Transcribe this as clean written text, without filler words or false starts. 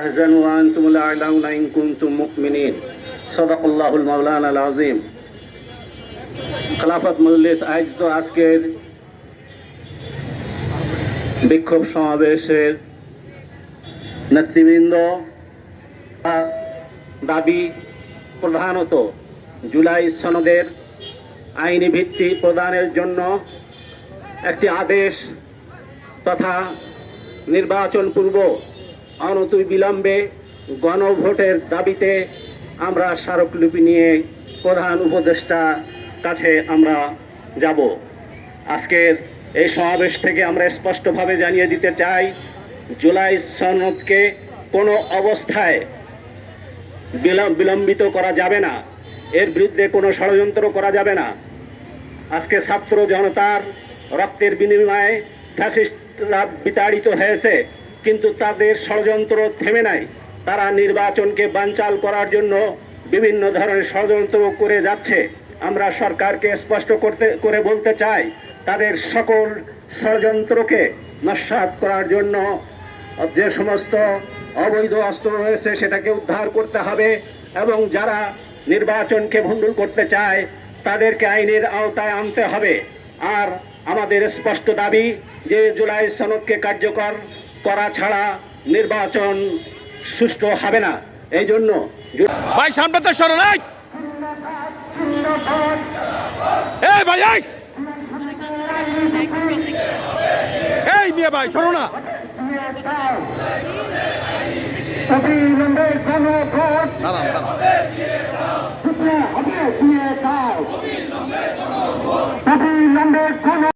আহজানু ওয়া আনতুমুল আ'লাউনা ইন কুনতুম মুমিনিন। সাদাকাল্লাহুল মাওলানাল আযীম। খেলাফত মজলিস আয়োজিত আজকের বিক্ষোভ সমাবেশের নেতৃবৃন্দ দাবি প্রধানত জুলাই সনদের আইনি ভিত্তি প্রদানের জন্য একটি আদেশ তথা নির্বাচন পূর্ব অনতিবিলম্বে গণভোটের দাবিতে আমরা স্মারকলিপি নিয়ে প্রধান উপদেষ্টার কাছে আমরা যাব। আজকের এই সমাবেশ থেকে আমরা স্পষ্টভাবে জানিয়ে দিতে চাই, জুলাই সনদকে কোনো অবস্থায় বিলম্বিত করা যাবে না, এর বিরুদ্ধে কোনো ষড়যন্ত্র করা যাবে না। আজকে ছাত্র জনতার রক্তের বিনিময়ে ফ্যাসিস্টরা বিতাড়িত হয়েছে, কিন্তু তাদের ষড়যন্ত্র থেমে নাই। তারা নির্বাচনকে বানচাল করার জন্য বিভিন্ন ধরনের ষড়যন্ত্র করে যাচ্ছে। আমরা সরকারকে স্পষ্ট করে বলতে চাই, তাদের সকল ষড়যন্ত্রকে নস্যাৎ করার জন্য যে সমস্ত অবৈধ অস্ত্র রয়েছে সেটাকে উদ্ধার করতে হবে, এবং যারা নির্বাচনকে ভণ্ডুল করতে চায় তাদেরকে আইনের আওতায় আনতে হবে। আর আমাদের স্পষ্ট দাবি যে জুলাই সনদকে কার্যকর করা ছাড়া নির্বাচন সুষ্ঠু হবে না। এই জন্য ভাই সামনে তো সরো নাই, এই ভাই এই মিয়া ভাই সরো না। অবিলম্বে গণভোট